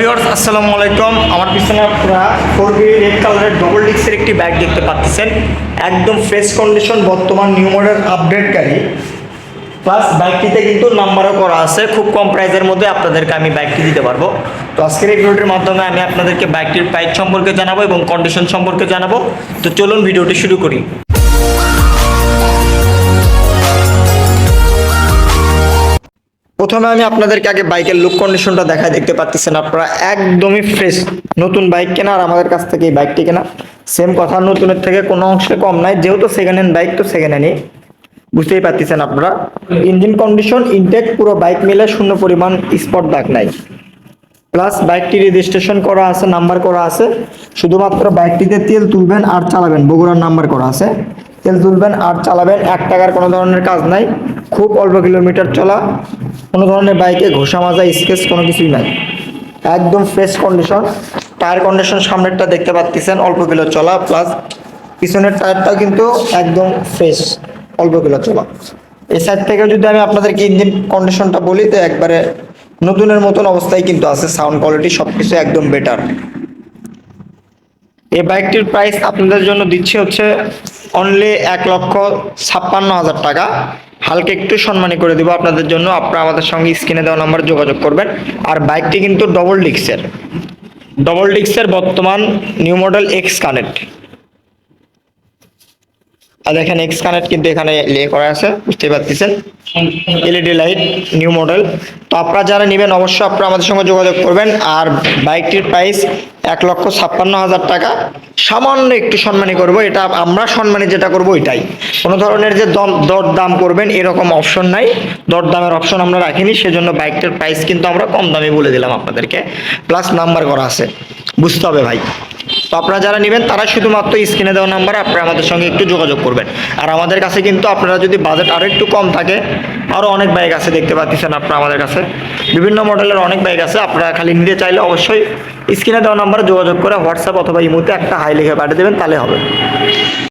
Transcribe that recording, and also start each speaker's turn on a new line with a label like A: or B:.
A: Viewers আসসালামু আলাইকুম। আমার পিছনে আপনারা 4B রেড কালারের ডবল ডিস্কের একটি বাইক দেখতে পাচ্ছেন। একদম ফ্রেশ কন্ডিশন, বর্তমান নিউ মডেল আপডেট গাড়ি, প্লাস বাইকটিতে কিন্তু নাম্বারও করা আছে। খুব কম প্রাইসের মধ্যে আপনাদেরকে আমি বাইকটি দিতে পারবো। তো আজকের এই ভিডিওটির মাধ্যমে আমি আপনাদেরকে বাইকটির প্রাইস সম্পর্কে জানাবো এবং কন্ডিশন সম্পর্কে জানাবো। তো চলুন ভিডিওটি শুরু করি। প্রথমে আমি আপনাদেরকে আগে বাইকের লুক কন্ডিশনটা দেখায়, দেখতে পাচ্ছেন আপনারা একদমই ফ্রেশ নতুন বাইক কেনা আর আমাদের কাছ থেকে এই বাইকটি কেনা সেম কথা, নতুনের থেকে কোনো অংশে কম নাই। যেহেতু সেকেন্ড হ্যান্ড বাইক, তো সেকেন্ড হ্যান্ডই বুঝতেই পারতেছেন আপনারা। ইঞ্জিন কন্ডিশন ইনটেক, পুরো বাইক মিলে শূন্য পরিমাণ স্পট দাগ নাই। প্লাস বাইকটি রেজিস্ট্রেশন করা আছে, নাম্বার করা আছে। শুধুমাত্র বাইকটিতে তেল তুলবেন আর চালাবেন, বগুড়ার নাম্বার করা আছে। তেল তুলবেন আর চালাবেন, 1 টাকার কোনো ধরনের কাজ নাই। খুব অল্প কিলোমিটার চলা, কোনো ধরনের বাইকে ঘষা মাজা স্কেচ কোনো কিছুই নাই। একদম ফ্রেশ কন্ডিশন। টায়ার কন্ডিশন সামনেরটা দেখতে পাচ্ছেন অল্প কিলো চলা, প্লাস পিছনের টায়ারটাও কিন্তু একদম ফ্রেশ, অল্প কিলো চলা। এই সাইড থেকে যদি আমি আপনাদেরকে ইঞ্জিন কন্ডিশনটা বলি, তো একবারে নতুনের মতন অবস্থায় কিন্তু আছে। সাউন্ড কোয়ালিটি সবকিছু একদম বেটার। এই বাইকটির প্রাইস আপনাদের জন্য দিচ্ছে হচ্ছে অনলি 1,56,000 টাকা। হালকা একটু সম্মানী করে দিব আপনাদের জন্য। আপনারা আমাদের সঙ্গে স্ক্রিনে দেওয়া নাম্বারে যোগাযোগ করবেন। আর বাইকটি কিন্তু ডবল ডিক্সের বর্তমান নিউ মডেল এক্স কানেক্ট। আর দেখেন এক্স কানেক্ট কিন্তু এখানে লে করা আছে, বুঝতে পারতেছেন। LED light, new model. তো আপনারা যারা নেবেন অবশ্যই আপনারা আমাদের সঙ্গে যোগাযোগ করবেন। আর বাইকটির প্রাইস 1,56,000 টাকা। সামান্য একটু সম্মানী করব, এটা আমরা সম্মানী যেটা করব ওইটাই। কোনো ধরনের যে দরদাম করবেন এরকম অপশন নাই, দরদামের অপশন আমরা রাখিনি। সেজন্য বাইকটার প্রাইস কিন্তু আমরা কম দামে বলে দিলাম আপনাদেরকে, প্লাস নাম্বার করা আছে, বুঝতে হবে ভাই। তো আপনারা যারা নেবেন তারা শুধুমাত্র স্ক্রিনে দেওয়া নাম্বারে আপনারা আমাদের সঙ্গে একটু যোগাযোগ করবেন। আর আমাদের কাছে কিন্তু আপনারা যদি বাজেট আরও একটু কম থাকে, আরও অনেক বাইক আছে, দেখতে পাচ্ছেন আপনারা আমাদের কাছে বিভিন্ন মডেলের অনেক বাইক আছে। আপনারা খালি নিতে চাইলে অবশ্যই স্ক্রিনে দেওয়া নাম্বারে যোগাযোগ করে হোয়াটসঅ্যাপ অথবা ইমোতে একটা হাই লিখে পাঠিয়ে দেবেন, তাহলে হবে।